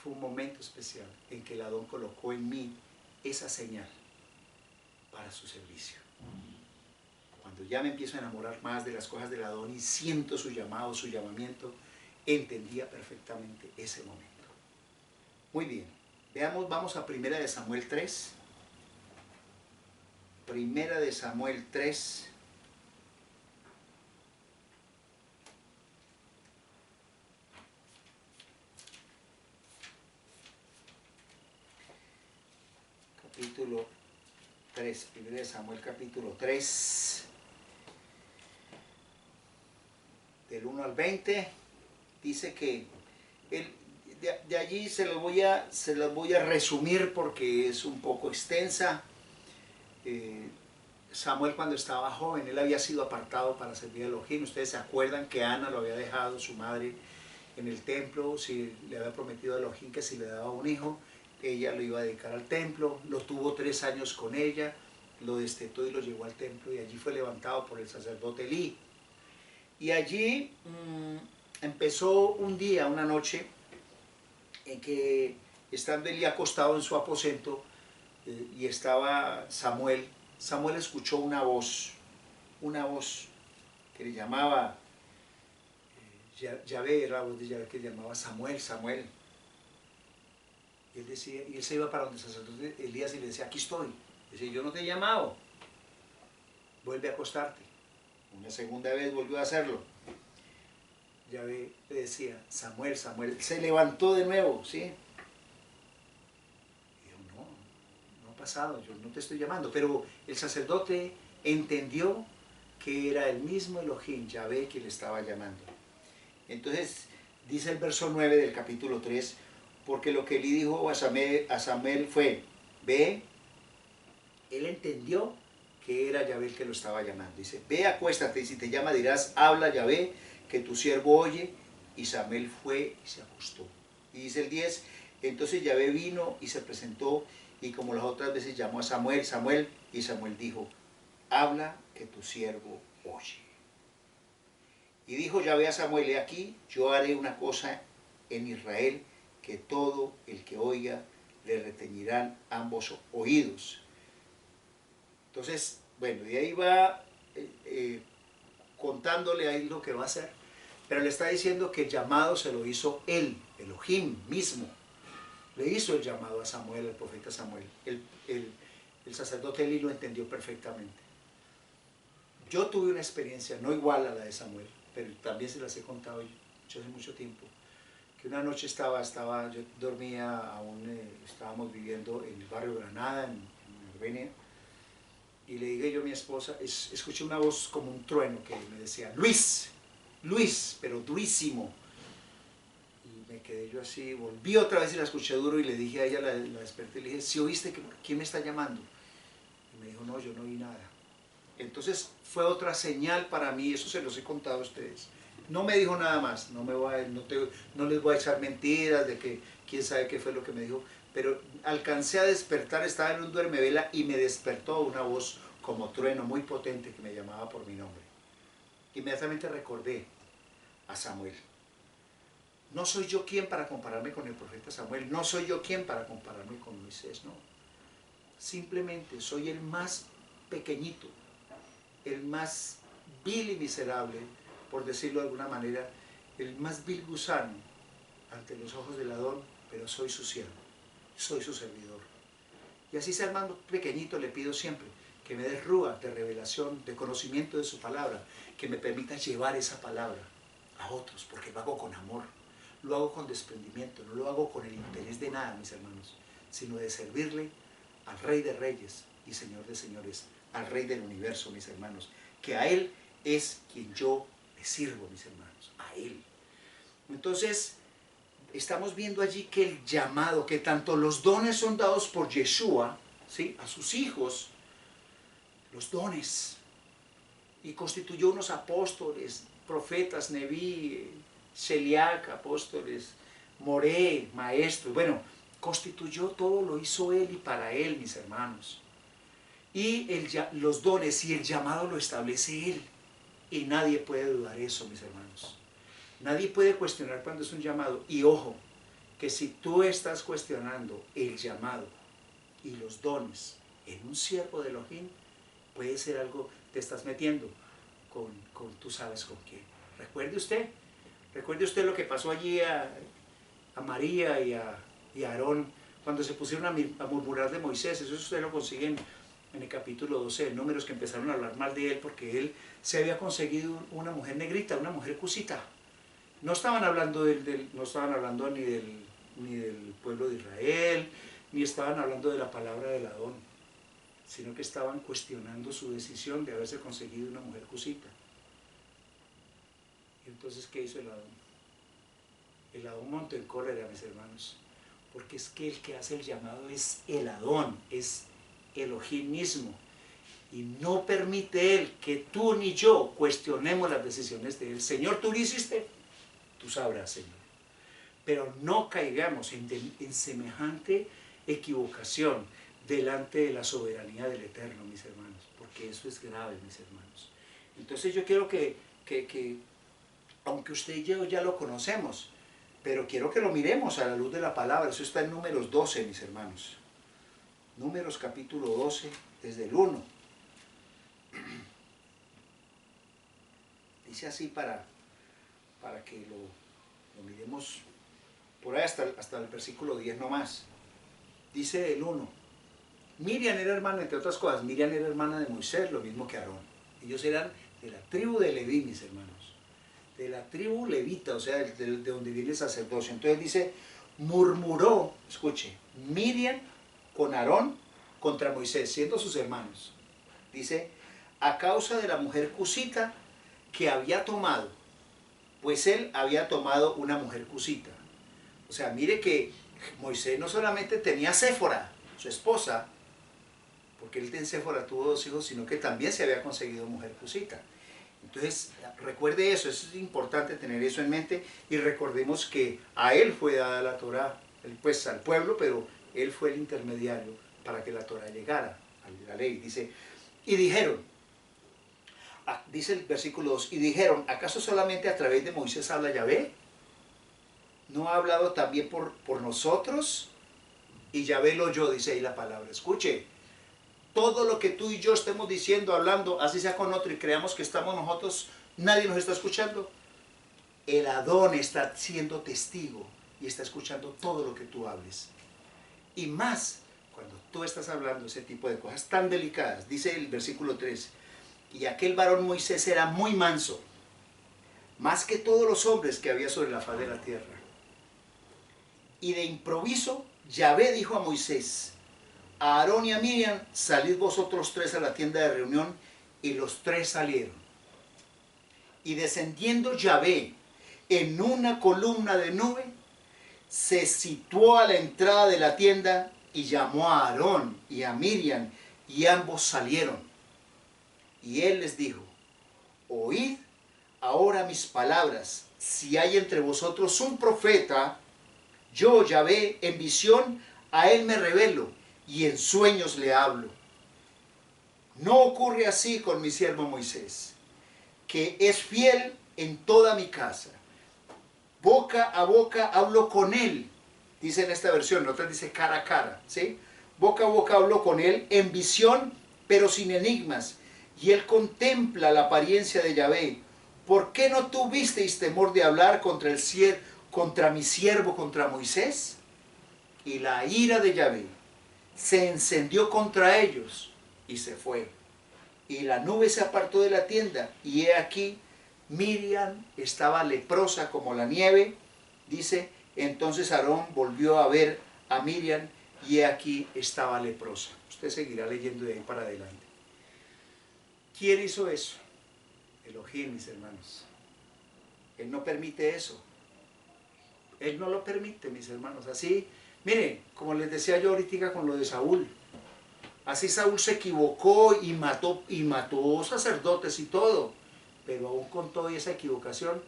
fue un momento especial en que el Adón colocó en mí esa señal para su servicio. Cuando ya me empiezo a enamorar más de las cosas del Adón y siento su llamado, su llamamiento, entendía perfectamente ese momento. Muy bien. Veamos, vamos a Primera de Samuel 3. Primera de Samuel 3. Capítulo 3. Primera de Samuel capítulo 3. Del 1 al 20. Dice que de allí se los voy a resumir porque es un poco extensa. Samuel, cuando estaba joven, él había sido apartado para servir a Elohim. Ustedes se acuerdan que Ana lo había dejado, su madre, en el templo. Si le había prometido a Elohim que si le daba un hijo, ella lo iba a dedicar al templo. Lo tuvo 3 años con ella, lo destetó y lo llevó al templo, y allí fue levantado por el sacerdote Elí. Y allí empezó un día, una noche, en que, estando Elí acostado en su aposento, y estaba Samuel escuchó una voz que le llamaba, Yahvé, era la voz de Yahvé que le llamaba Samuel, Samuel. Y él se iba para donde el sacerdote Elías y le decía, aquí estoy. Dice, yo no te he llamado, vuelve a acostarte. Una segunda vez volvió a hacerlo. Yahvé le decía, Samuel, Samuel. Se levantó de nuevo, ¿sí? No ha pasado, yo no te estoy llamando. Pero el sacerdote entendió que era el mismo Elohim, Yahvé, que le estaba llamando. Entonces, dice el verso 9 del capítulo 3, porque lo que Elí dijo a Samuel fue, ve, él entendió que era Yahvé el que lo estaba llamando. Dice, ve, acuéstate, y si te llama dirás, habla Yahvé, que tu siervo oye. Y Samuel fue y se acostó. Y dice el 10, entonces Yahvé vino y se presentó, y como las otras veces llamó a Samuel, Samuel, y Samuel dijo, habla, que tu siervo oye. Y dijo Yahvé a Samuel, he aquí, yo haré una cosa en Israel, que todo el que oiga le reteñirán ambos oídos. Entonces, bueno, y ahí va contándole ahí lo que va a hacer, pero le está diciendo que el llamado se lo hizo él, Elohim mismo. Le hizo el llamado a Samuel, el profeta Samuel. El sacerdote Eli lo entendió perfectamente. Yo tuve una experiencia no igual a la de Samuel, pero también se las he contado hace mucho tiempo, que una noche yo dormía estábamos viviendo en el barrio Granada, en Armenia, y le dije yo a mi esposa, escuché una voz como un trueno que me decía, Luis, Luis, pero durísimo. Y me quedé yo así, volví otra vez y la escuché duro y le dije a ella, la desperté, y le dije, ¿sí oíste quién me está llamando? Y me dijo, no, yo no oí nada. Entonces fue otra señal para mí, eso se los he contado a ustedes. No me dijo nada más, no les voy a echar mentiras de que quién sabe qué fue lo que me dijo, pero alcancé a despertar, estaba en un duermevela y me despertó una voz como trueno muy potente que me llamaba por mi nombre. Inmediatamente recordé a Samuel. No soy yo quien para compararme con el profeta Samuel, no soy yo quien para compararme con Moisés, no. Simplemente soy el más pequeñito, el más vil y miserable, por decirlo de alguna manera, el más vil gusano ante los ojos del Adón, pero soy su siervo, soy su servidor. Y así sea el más pequeñito, le pido siempre que me dé rúa de revelación, de conocimiento de su palabra, que me permita llevar esa palabra a otros, porque lo hago con amor, lo hago con desprendimiento, no lo hago con el interés de nada, mis hermanos, sino de servirle al Rey de Reyes y Señor de Señores, al Rey del Universo, mis hermanos, que a Él es quien yo le sirvo, mis hermanos, a Él. Entonces, estamos viendo allí que el llamado, que tanto los dones son dados por Yeshua, ¿sí?, a sus hijos, los dones, y constituyó unos apóstoles, profetas, Neví, Sheliac, apóstoles, Moré, maestros, bueno, constituyó todo, lo hizo Él y para Él, mis hermanos. Y los dones y el llamado lo establece Él. Y nadie puede dudar eso, mis hermanos. Nadie puede cuestionar cuando es un llamado. Y ojo, que si tú estás cuestionando el llamado y los dones en un siervo de Elohim, puede ser algo, te estás metiendo con tú sabes con quién. Recuerde usted lo que pasó allí a María y a y Aarón, cuando se pusieron a murmurar de Moisés, eso ustedes lo consiguen en el capítulo 12 de Números, que empezaron a hablar mal de él porque él se había conseguido una mujer negrita, una mujer cusita. No estaban hablando, no estaban hablando ni del pueblo de Israel, ni estaban hablando de la palabra del Adón, sino que estaban cuestionando su decisión de haberse conseguido una mujer cusita. Y entonces, ¿qué hizo el Adón? El Adón montó en cólera, mis hermanos, porque es que el que hace el llamado es el Adón, es Elohim mismo, y no permite él que tú ni yo cuestionemos las decisiones de él. Señor, tú lo hiciste, tú sabrás, Señor, pero no caigamos en semejante equivocación delante de la soberanía del Eterno, mis hermanos, porque eso es grave, mis hermanos. Entonces yo quiero que aunque usted y yo ya lo conocemos, pero quiero que lo miremos a la luz de la palabra. Eso está en Números 12, mis hermanos. Números capítulo 12, desde el 1. Dice así para que lo miremos por ahí hasta el versículo 10 nomás. Dice el 1. Miriam era hermana, entre otras cosas, Miriam era hermana de Moisés, lo mismo que Aarón. Ellos eran de la tribu de Leví, mis hermanos. De la tribu levita, o sea, de donde viene el sacerdocio. Entonces dice, murmuró, escuche, Miriam con Aarón contra Moisés, siendo sus hermanos. Dice, a causa de la mujer cusita que había tomado, pues él había tomado una mujer cusita. O sea, mire que Moisés no solamente tenía a Séfora, su esposa, porque él en Séfora tuvo 2 hijos, sino que también se había conseguido mujer cusita. Entonces, recuerde eso, es importante tener eso en mente, y recordemos que a él fue dada la Torá, pues al pueblo, pero él fue el intermediario para que la Torá llegara a la ley. Dice, y dijeron, dice el versículo 2, y dijeron, ¿acaso solamente a través de Moisés habla Yahvé? ¿No ha hablado también por nosotros? Y Yahvé lo oyó, dice ahí la palabra. Escuche, todo lo que tú y yo estemos diciendo, hablando, así sea con otro, y creamos que estamos nosotros, nadie nos está escuchando. El Adón está siendo testigo y está escuchando todo lo que tú hables. Y más, cuando tú estás hablando ese tipo de cosas tan delicadas, dice el versículo 3, y aquel varón Moisés era muy manso, más que todos los hombres que había sobre la faz de la tierra. Y de improviso, Yahvé dijo a Moisés, a Aarón y a Miriam, salid vosotros 3 a la tienda de reunión, y los 3 salieron. Y descendiendo Yahvé en una columna de nube, se situó a la entrada de la tienda y llamó a Aarón y a Miriam, y ambos salieron. Y él les dijo, oíd ahora mis palabras, si hay entre vosotros un profeta, yo Yahvé en visión a él me revelo, y en sueños le hablo. No ocurre así con mi siervo Moisés, que es fiel en toda mi casa. Boca a boca hablo con él, dice en esta versión, en otra dice cara a cara, ¿sí? Boca a boca hablo con él en visión, pero sin enigmas, y él contempla la apariencia de Yahvé. ¿Por qué no tuvisteis temor de hablar contra mi siervo, contra Moisés? Y la ira de Yahvé se encendió contra ellos y se fue. Y la nube se apartó de la tienda, y he aquí, Miriam estaba leprosa como la nieve. Dice, entonces Aarón volvió a ver a Miriam, y he aquí estaba leprosa. Usted seguirá leyendo de ahí para adelante. ¿Quién hizo eso? Elohim, mis hermanos. Él no permite eso. Él no lo permite, mis hermanos. Así, mire, como les decía yo ahorita con lo de Saúl, así Saúl se equivocó y mató sacerdotes y todo, pero aún con toda esa equivocación,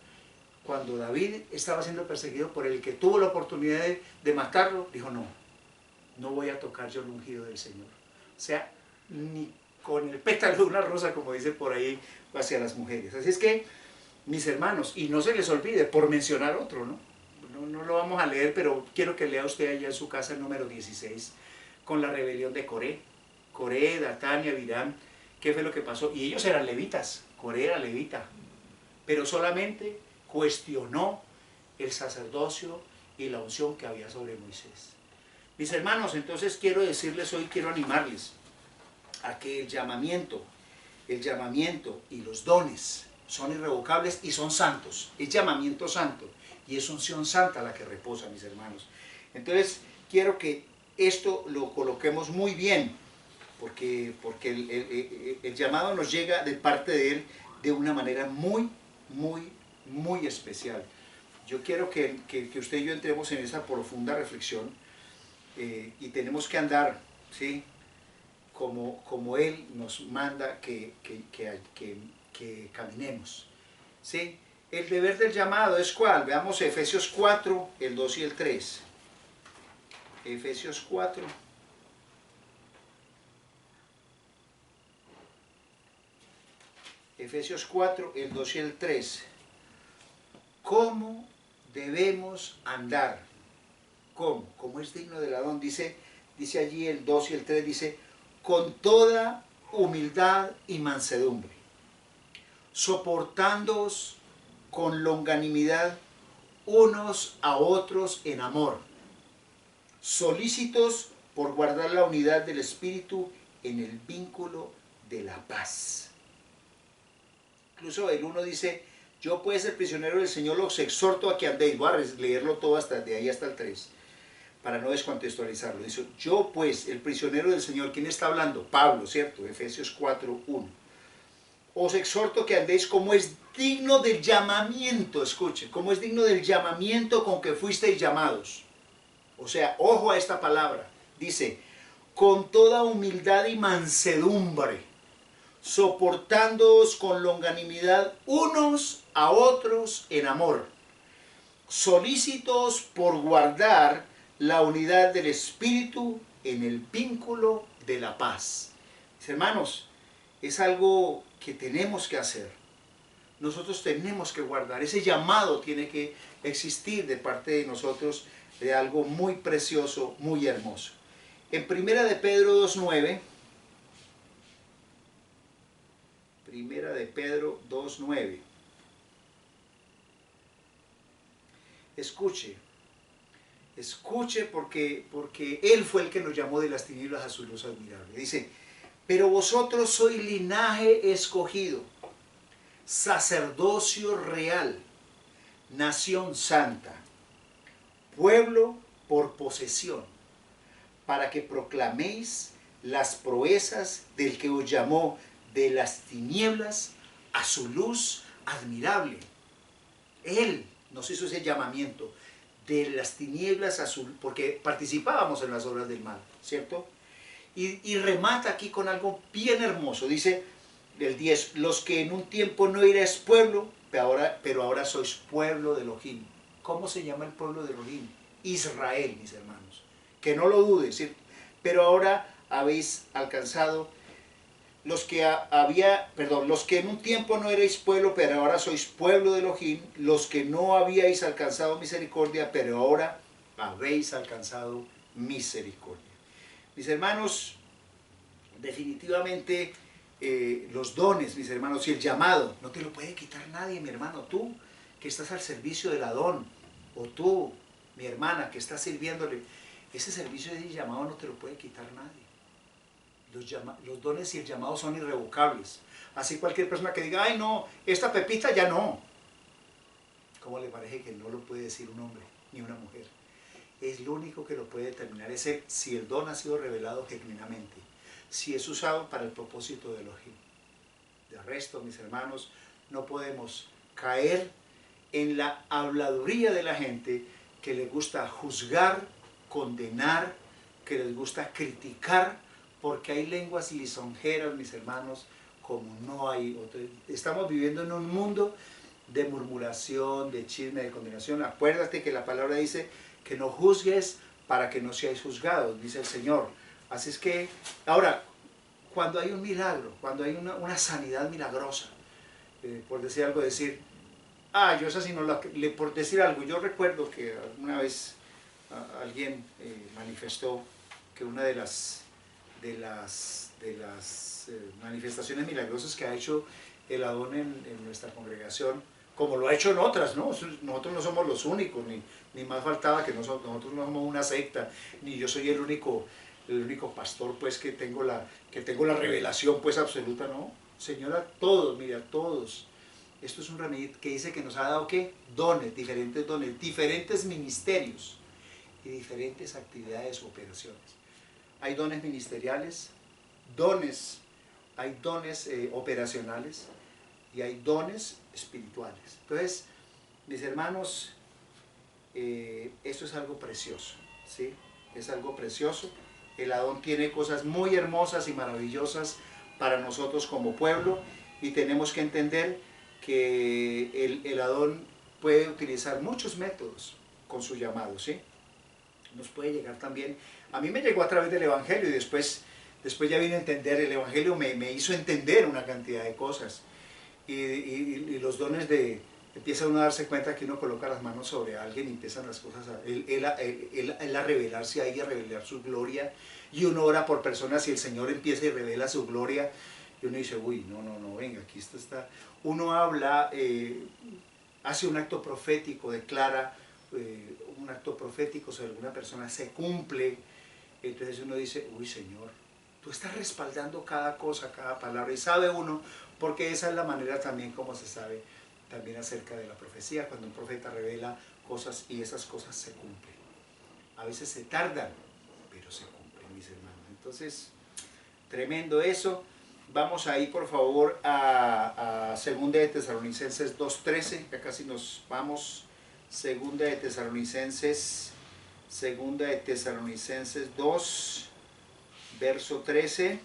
cuando David estaba siendo perseguido por el que tuvo la oportunidad de matarlo, dijo, no voy a tocar yo el ungido del Señor. O sea, ni con el pétalo de una rosa, como dice por ahí, hacia las mujeres. Así es que, mis hermanos, y no se les olvide, por mencionar otro, no lo vamos a leer, pero quiero que lea usted allá en su casa el número 16, con la rebelión de Coré, Datán y Abiram. ¿Qué fue lo que pasó? Y ellos eran levitas, Coré era levita, pero solamente cuestionó el sacerdocio y la unción que había sobre Moisés. Mis hermanos, entonces quiero decirles hoy, quiero animarles a que el llamamiento y los dones son irrevocables y son santos. Es llamamiento santo y es unción santa la que reposa, mis hermanos. Entonces quiero que esto lo coloquemos muy bien, porque el llamado nos llega de parte de Él de una manera muy, muy, muy especial. Yo quiero que usted y yo entremos en esa profunda reflexión y tenemos que andar, ¿sí?, como Él nos manda que caminemos, ¿sí? El deber del llamado es ¿cuál? Veamos Efesios 4, el 2 y el 3. Efesios 4. Efesios 4, el 2 y el 3. ¿Cómo debemos andar? ¿Cómo? Como es digno del Adón. Dice allí el 2 y el 3, dice, con toda humildad y mansedumbre, soportándoos con longanimidad unos a otros en amor, solícitos por guardar la unidad del Espíritu en el vínculo de la paz. Incluso el 1 dice, yo pues el prisionero del Señor los exhorto a que andéis. Voy a leerlo todo hasta de ahí hasta el 3, para no descontextualizarlo. Dice, yo pues el prisionero del Señor. ¿Quién está hablando? Pablo, ¿cierto? Efesios 4, 1. Os exhorto que andéis como es digno del llamamiento, escuche, como es digno del llamamiento con que fuisteis llamados. O sea, ojo a esta palabra. Dice, con toda humildad y mansedumbre, soportándoos con longanimidad unos a otros en amor, solícitos por guardar la unidad del Espíritu en el vínculo de la paz. Mis hermanos, es algo que tenemos que hacer. Nosotros tenemos que guardar. Ese llamado tiene que existir de parte de nosotros, de algo muy precioso, muy hermoso. En Primera de Pedro 2.9, Primera de Pedro 2.9, escuche porque Él fue el que nos llamó de las tinieblas a su luz admirable. Dice, pero vosotros sois linaje escogido, sacerdocio real, nación santa, pueblo por posesión, para que proclaméis las proezas del que os llamó de las tinieblas a su luz admirable. Él nos hizo ese llamamiento de las tinieblas a su luz, porque participábamos en las obras del mal, ¿cierto? Y remata aquí con algo bien hermoso. Dice el 10, los que en un tiempo no erais pueblo, pero ahora sois pueblo de Elohim. ¿Cómo se llama el pueblo de Elohim? Israel, mis hermanos. Que no lo dudes, ¿sí? Pero ahora habéis alcanzado los que en un tiempo no erais pueblo, pero ahora sois pueblo de Elohim, los que no habíais alcanzado misericordia, pero ahora habéis alcanzado misericordia. Mis hermanos, definitivamente los dones, mis hermanos, y el llamado, no te lo puede quitar nadie, mi hermano. Tú que estás al servicio del Adón, o tú, mi hermana, que estás sirviéndole, ese servicio y llamado no te lo puede quitar nadie. Los dones y el llamado son irrevocables. Así cualquier persona que diga, ay no, esta Pepita ya no. ¿Cómo le parece que no lo puede decir un hombre ni una mujer? Es lo único que lo puede determinar, es si el don ha sido revelado genuinamente, si es usado para el propósito de Elohim. De resto, mis hermanos, no podemos caer en la habladuría de la gente que les gusta juzgar, condenar, que les gusta criticar, porque hay lenguas lisonjeras, mis hermanos, como no hay otro. Estamos viviendo en un mundo de murmuración, de chisme, de condenación. Acuérdate que la palabra dice que no juzgues para que no seáis juzgados, dice el Señor. Así es que, ahora, cuando hay un milagro, cuando hay una sanidad milagrosa, por decir algo, yo esa sí no por decir algo, yo recuerdo que una vez alguien manifestó que una de las manifestaciones milagrosas que ha hecho el Adón en nuestra congregación como lo ha hecho en otras, ¿no? Nosotros no somos los únicos, ni más faltaba que nosotros no somos una secta, ni yo soy el único pastor pues que tengo la revelación pues absoluta, ¿no? Señor, a todos, mire, a todos. Esto es un remedio que dice que nos ha dado, ¿qué? Dones, diferentes ministerios y diferentes actividades o operaciones. Hay dones ministeriales, hay dones operacionales y hay dones espirituales. Entonces, mis hermanos, esto es algo precioso, ¿sí? Es algo precioso. El Adón tiene cosas muy hermosas y maravillosas para nosotros como pueblo y tenemos que entender que el Adón puede utilizar muchos métodos con su llamado, ¿sí? Nos puede llegar también, a mí me llegó a través del Evangelio y después ya vine a entender, el Evangelio me hizo entender una cantidad de cosas y los dones empieza uno a darse cuenta que uno coloca las manos sobre alguien y empiezan las cosas él a revelarse ahí, a revelar su gloria, y uno ora por personas y el Señor empieza y revela su gloria y uno dice, uy, no, venga, aquí está. Uno habla, hace un acto profético, declara un acto profético sobre alguna persona, se cumple, entonces uno dice, uy, Señor, tú estás respaldando cada cosa, cada palabra, y sabe uno, porque esa es la manera también como se sabe también acerca de la profecía, cuando un profeta revela cosas y esas cosas se cumplen. A veces se tardan, pero se cumplen, mis hermanos. Entonces, tremendo eso. Vamos ahí, por favor, a 2 de Tesalonicenses 2:13, ya casi nos vamos. 2 de Tesalonicenses 2, verso 13.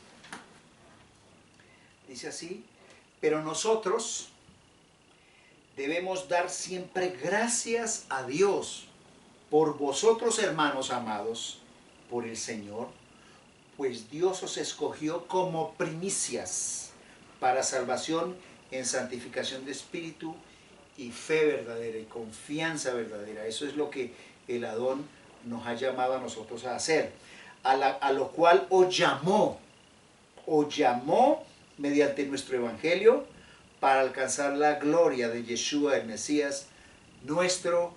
Dice así, pero nosotros debemos dar siempre gracias a Dios por vosotros, hermanos amados, por el Señor, pues Dios os escogió como primicias para salvación en santificación de espíritu y fe verdadera y confianza verdadera. Eso es lo que el Adón nos ha llamado a nosotros a hacer, a lo cual os llamó mediante nuestro evangelio para alcanzar la gloria de Yeshua el Mesías, nuestro